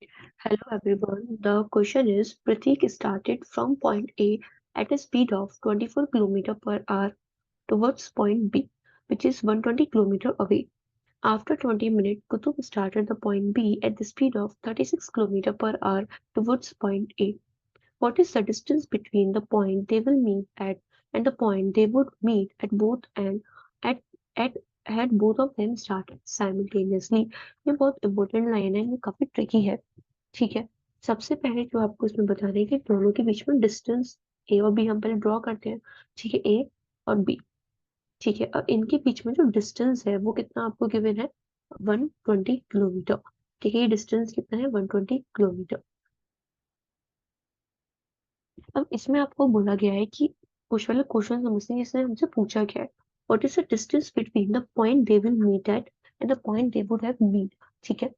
Hello everyone. The question is Pratik started from point A at a speed of 24 km per hour towards point B, which is 120 km away. After 20 minutes, Kutub started the point B at the speed of 36 km per hour towards point A. What is the distance between the point they will meet at and the point they would meet at both and at at had both of them started simultaneously? ये बहुत important line है, ये काफी tricky है। ठीक है। सबसे पहले जो आपको इसमें बताना है कि दोनों के बीच में डिस्टेंस ए और बी हम पहले ड्रॉ करते हैं। ठीक है, ए और बी। ठीक है, अब इनके बीच में जो डिस्टेंस है वो कितना आपको गिवन है? 120 किलोमीटर। ठीक है, ये डिस्टेंस कितना है? 120 किलोमीटर। अब इसमें आपको बोला गया है कि कुछ वाले क्वेश्चन समझते हैं, इसने हमसे पूछा गया है what is the distance between the point they will meet at and the point they would have meet. ठीक है।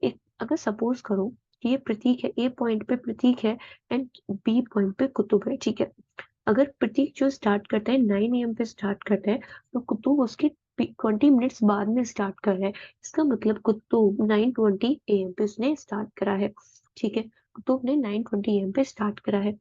एक अगर सपोज करो कि ये प्रतीक है, ए पॉइंट पे प्रतीक है एंड बी पॉइंट पे कुतुब है। ठीक है। अगर प्रतीक जो स्टार्ट करता है 9 AM पे स्टार्ट करता है, तो कुतुब उसके 20 मिनट्स बाद में स्टार्ट कर रहा है। इसका मतलब कुतुब 9:20 AM पे उसने स्टार्ट करा है। ठीक है, कुतुब ने 9:20 AM पे स्टार्ट करा है।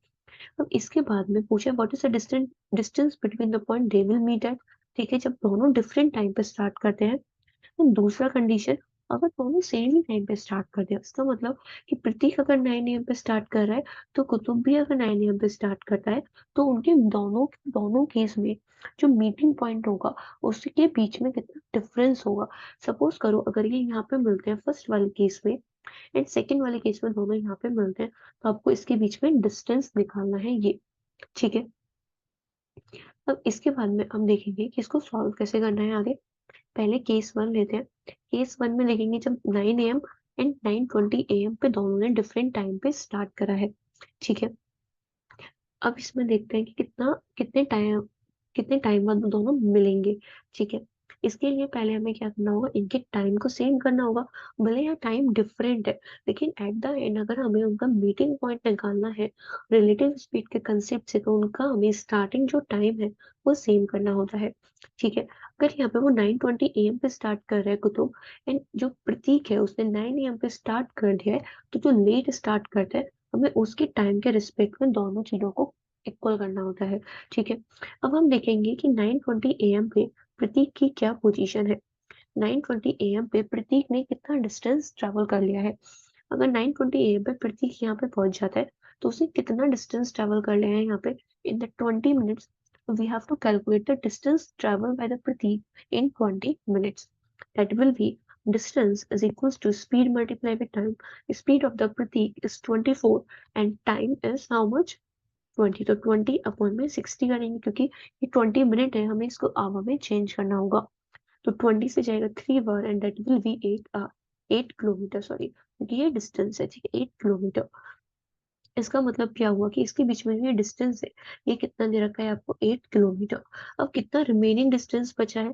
अब इसके बाद में पूछा what is the distance distance between the point they will meet at. ठीक है, जब दोनों डिफरेंट टाइम पे स्टार्ट करते हैं। दूसरा कंडीशन, अगर दोनों सेम ही टाइम पे स्टार्ट कर दे, इसका मतलब कि प्रतीक अगर 9 AM पे स्टार्ट कर रहा है तो कुतुब भी अगर 9 AM पे स्टार्ट करता है, तो उनके दोनों दोनों केस में जो मीटिंग पॉइंट होगा उसके बीच में कितना डिफरेंस होगा। सपोज करो अगर ये यहाँ पे मिलते हैं फर्स्ट वाले केस में एंड सेकंड वाले केस में दोनों यहाँ पे मिलते हैं, तो आपको इसके बीच में डिस्टेंस निकालना है ये। ठीक है। अब इसके बाद में हम देखेंगे कि इसको सॉल्व कैसे करना है आगे। पहले केस वन लेते हैं। केस वन में देखेंगे जब 9 AM एंड 9:20 AM पे दोनों ने डिफरेंट टाइम पे स्टार्ट करा है। ठीक है। अब इसमें देखते हैं कि कितने टाइम बाद वो दोनों मिलेंगे। ठीक है। इसके लिए पहले हमें क्या करना होगा, इनके टाइम को सेम करना होगा। भले यहाँ टाइम डिफरेंट है, लेकिन एट द एंड अगर हमें उनका मीटिंग पॉइंट निकालना है रिलेटिव स्पीड के कंसेप्ट से, तो उनका हमें स्टार्टिंग जो टाइम है वो सेम करना होता है। ठीक है। अगर यहाँ पे वो 9:20 AM पे स्टार्ट कर रहा है कुतुब, एंड जो प्रतीक है उसने 9 AM पे स्टार्ट कर दिया है, तो जो लेट स्टार्ट करता है हमें उसके टाइम के रिस्पेक्ट में दोनों चीजों को इक्वल करना होता है। ठीक है। अब हम देखेंगे कि 9:20 AM पे प्रतीक की क्या पोजीशन है। 9:20 AM पे प्रतीक ने कितना डिस्टेंस ट्रेवल कर लिया है। अगर 9:20 AM पे प्रतीक यहाँ पे पहुंच जाता है, तो उसने कितना डिस्टेंस ट्रेवल कर लिया है यहाँ पे in the 20 minutes. We have to calculate the distance travel by the Pratik in 20 minutes. That will be distance is equals to speed multiplied with time. Speed of the pratik is 24 and time is how much? 20। तो 20/60 करेंगे, क्योंकि ये 20 minute है, हमें इसको our में change करना होगा। तो 20 से जाएगा 3 बार and that will be 8 kilometre, sorry, क्योंकि ये डिस्टेंस है। ठीक है, 8 किलोमीटर। इसका मतलब क्या हुआ कि इसके बीच में जो ये डिस्टेंस है, ये कितना दे रखा है आपको? 8 किलोमीटर। अब कितना रिमेनिंग डिस्टेंस बचा है?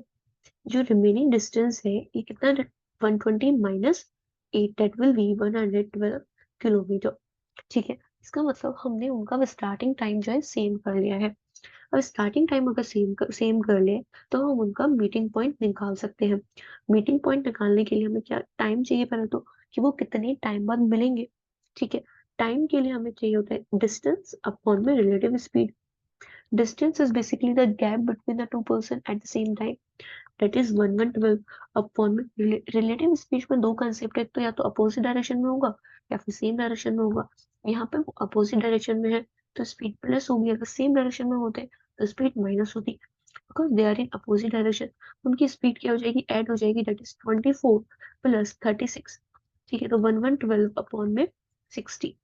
जो रिमेनिंग डिस्टेंस है ये कितना? 120 - 8, दैट विल बी 112 किलोमीटर। ठीक है। इसका मतलब हमने उनका स्टार्टिंग टाइम जो है सेम कर लिया है। अब स्टार्टिंग टाइम अगर सेम कर ले, तो हम उनका मीटिंग पॉइंट निकाल सकते हैं। मीटिंग पॉइंट निकालने के लिए हमें क्या टाइम चाहिए पहले तो, कि वो कितने टाइम बाद मिलेंगे। ठीक है। टाइम के लिए हमें चाहिए होता है डिस्टेंस अपॉन में relative speed. Distance is basically the gap between the two person at the same time, that is 112 upon में रिलेटिव स्पीड में दो कंसेप्ट है, तो या तो अपोजिट डायरेक्शन में होगा या फिर सेम डायरेक्शन में होगा। यहाँ पे वो अपोजिट डायरेक्शन में है, तो स्पीड प्लस होगी। अगर सेम डायरेक्शन में होते तो स्पीड माइनस होती। Because they are in opposite direction, उनकी स्पीड क्या हो जाएगी? ऐड हो जाएगी, दैट इज 24 + 36। ठीक है, तो 1112 अपॉन में 60।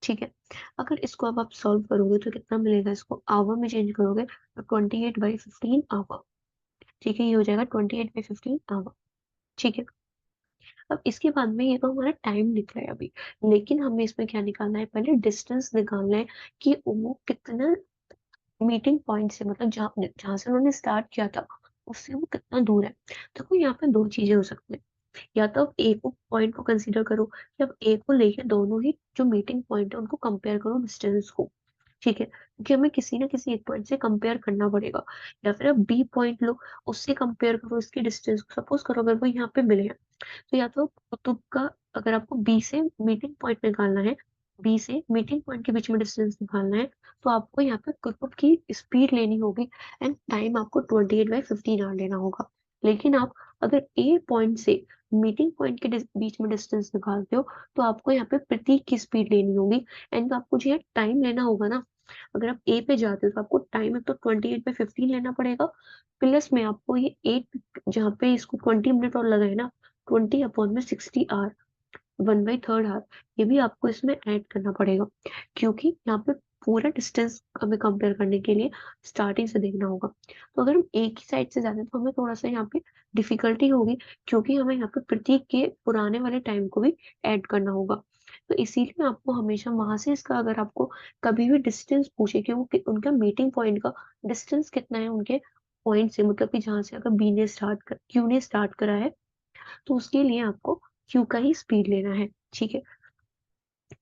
ठीक है। अगर इसको अब आप सॉल्व करोगे तो कितना मिलेगा? इसको आवर में चेंज करोगे तो 28/15 आवर। ठीक है, ये हो जाएगा 28/15 आवर। ठीक है। अब इसके बाद में ये तो हमारा टाइम निकला है अभी, लेकिन हमें इसमें क्या निकालना है? पहले डिस्टेंस निकालना है कि वो कितना मीटिंग पॉइंट से, मतलब जहाँ जहाँ से उन्होंने स्टार्ट किया था उससे वो कितना दूर है। देखो यहाँ पे दो चीजें हो सकती हैं। या तो आप एक पॉइंट को कंसीडर करो, या आप एक को लेके दोनों ही जो मीटिंग पॉइंट है उनको कंपेयर करो डिस्टेंस को। ठीक है, क्योंकि हमें किसी ना किसी एक पॉइंट से कंपेयर करना पड़ेगा। या फिर आप बी पॉइंट लो, उससे कंपेयर करो इसकी डिस्टेंस को। सपोज करो अगर वो यहाँ पे मिले हैं, तो या तो कुतुब का अगर आपको बी से मीटिंग पॉइंट निकालना है, बी से मीटिंग पॉइंट के बीच में डिस्टेंस निकालना है, तो आपको यहाँ पे ग्रुप की स्पीड लेनी होगी एंड टाइम आपको 28/15 आवर लेना होगा। लेकिन आप अगर ए पॉइंट से मीटिंग पॉइंट के बीच में डिस्टेंस निकालते हो, तो आपको यहाँ पे प्रतीक की स्पीड लेनी होगी एंड आपको जो है टाइम लेना होगा ना। अगर आप ए पे जाते हो तो आपको टाइम तो 28/15 लेना पड़ेगा, प्लस में आपको ये 8 जहाँ पे इसको 20 मिनट और लगा है ना, 20/60 आवर, 1/3 आवर, ये भी आपको इसमें ऐड करना पड़ेगा, क्योंकि यहाँ पे पूरा डिस्टेंस हमें कंपेयर करने के लिए स्टार्टिंग से देखना होगा। तो अगर हम एक ही साइड से जाते हैं तो हमें थोड़ा सा यहाँ पे डिफिकल्टी होगी, क्योंकि हमें यहाँ पे प्रतीक के पुराने वाले टाइम को भी ऐड करना होगा। तो इसीलिए आपको हमेशा वहां से इसका, अगर आपको कभी भी डिस्टेंस पूछे कि वो उनका मीटिंग पॉइंट का डिस्टेंस कितना है उनके पॉइंट से, मतलब कि जहां से अगर बी ने स्टार्ट कर क्यू ने स्टार्ट करा है, तो उसके लिए आपको क्यू का ही स्पीड लेना है। ठीक है,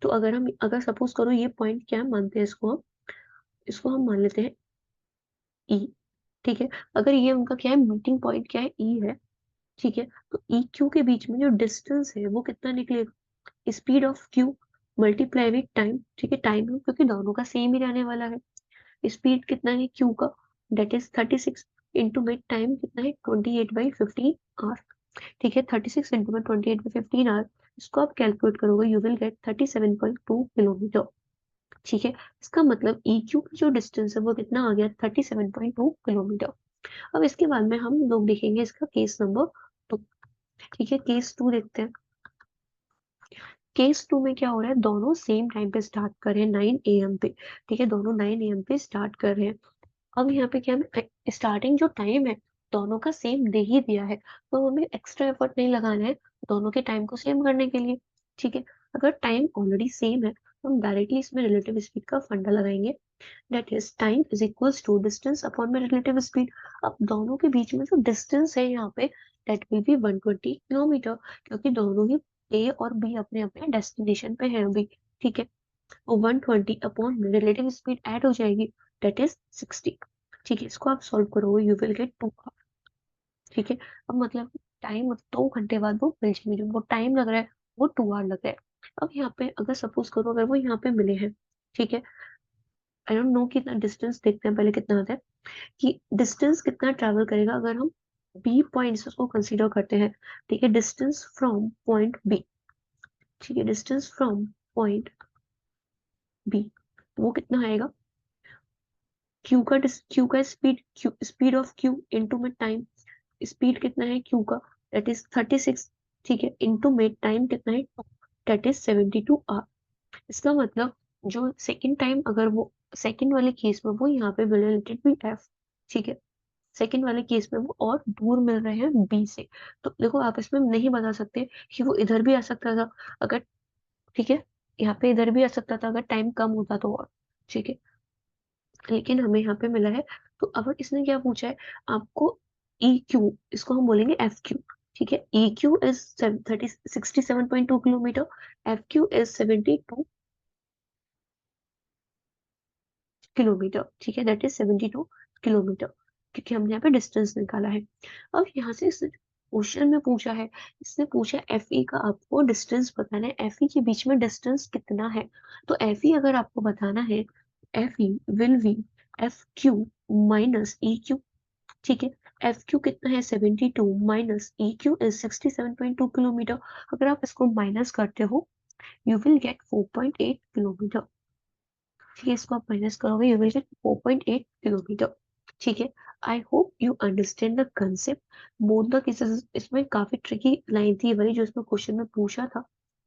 तो अगर सपोज करो ये पॉइंट क्या है, मानते हैं इसको हम मान लेते हैं ई। ठीक है, अगर ये उनका क्या है, मीटिंग पॉइंट क्या है, ई है। ठीक है, तो ई क्यू के बीच में जो डिस्टेंस है वो कितना निकलेगा, speed of Q multiply with time. ठीक है, टाइम क्योंकि दोनों का सेम ही रहने वाला है, स्पीड कितना है क्यू का, डेट इज 36, इंटू में टाइम कितना है 28/15 आवर। ठीक है, 36 इंटू में 28/15 आवर, इसको आप कैलकुलेट करोगे, यू विल गेट 37.2 किलोमीटर। ठीक है, इसका मतलब ई क्यू की जो डिस्टेंस है वो कितना आ गया, 37.2 किलोमीटर। अब इसके बाद में हम लोग देखेंगे इसका केस नंबर 2। ठीक है, केस 2 देखते हैं। केस 2 में क्या हो रहा है, दोनों सेम टाइम पे स्टार्ट कर रहे हैं, 9 AM पे। ठीक है, दोनों 9 AM पे स्टार्ट कर रहे हैं। अब यहाँ पे क्या है, स्टार्टिंग जो टाइम है दोनों का सेम दे ही दिया है, तो हमें एक्स्ट्रा एफर्ट नहीं लगाना है दोनों के टाइम को सेम करने के लिए। ठीक है, अगर टाइम ऑलरेडी सेम है तो हम डायरेक्टली इसमें रिलेटिव स्पीड का फंडा लगाएंगे, that is time is equals to distance upon में रिलेटिव स्पीड। अब दोनों के बीच में जो डिस्टेंस है यहाँ पे, दैट विल बी 120 किलोमीटर, क्योंकि दोनों ही ए और बी अपने अपने डेस्टिनेशन पे है अभी। ठीक है, और 120 अपॉन रिलेटिव स्पीड ऐड हो जाएगी, दैट इज 60। ठीक है, इसको आप सॉल्व करोगे, यू विल गेट 2। ठीक है, अब मतलब टाइम 2 घंटे बाद वो मिल जाएंगे, जो वो टाइम लग रहा है वो 2 आवर लग रहा है। अब यहाँ पे अगर सपोज करो अगर वो यहाँ पे मिले हैं, ठीक है, आई डोंट नो कितना डिस्टेंस, देखते हैं पहले कितना आता है, कि डिस्टेंस कितना ट्रेवल करेगा अगर हम बी पॉइंट से उसको कंसीडर करते हैं। ठीक है, डिस्टेंस फ्रॉम पॉइंट बी। ठीक है, डिस्टेंस फ्रॉम पॉइंट बी, वो कितना आएगा, क्यू का स्पीड ऑफ क्यू इंटू में टाइम, स्पीड कितना है क्यू का, दैट इज 36। ठीक है, इंटू में टाइम कितना है, दैट इज 72 आवर। इसका मतलब जो सेकंड टाइम, अगर वो सेकंड वाले केस में वो यहाँ पे रिलेटेड भी एफ। ठीक है, सेकंड वाले केस में वो और दूर मिल रहे हैं बी से, तो देखो आप इसमें नहीं बता सकते कि वो इधर भी आ सकता था अगर, ठीक है, यहाँ पे इधर भी आ सकता था अगर टाइम कम होता तो और। ठीक है, लेकिन हमें यहाँ पे मिला है, तो अब इसने क्या पूछा है आपको, ई क्यू, इसको हम बोलेंगे एफ क्यू। ठीक है, E Q is 67.2 kilometre, F Q is 72 kilometre. ठीक है, दैट इज 72 किलोमीटर, क्योंकि हमने यहाँ पे डिस्टेंस निकाला है। अब यहाँ से इस क्वेश्चन में पूछा है, इसने पूछा एफ ई का आपको डिस्टेंस बताना है, एफ ई के बीच में डिस्टेंस कितना है। तो एफ ई अगर आपको बताना है, F E will be F Q minus E Q. ठीक है, एफ क्यू कितना है 72 minus E Q is 67.2 kilometre. अगर आप इसको माइनस करते हो, यू विल गेट 4.8 किलोमीटर। ठीक है, इसको आप माइनस करोगे, यू विल गेट 4.8 किलोमीटर। ठीक है, I hope you understand the concept. Both the cases, इसमें काफी ट्रिकी लाइन थी ये वाली जो इसमें क्वेश्चन में पूछा था।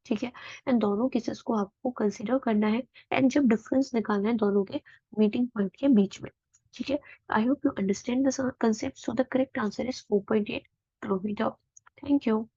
ठीक है, एंड दोनों केसेस को आपको कंसिडर करना है एंड जब डिफरेंस निकालना है दोनों के मीटिंग पॉइंट के बीच में। ठीक है, I hope you understand the concept, so the correct answer is 4.8 kilometre. Thank you.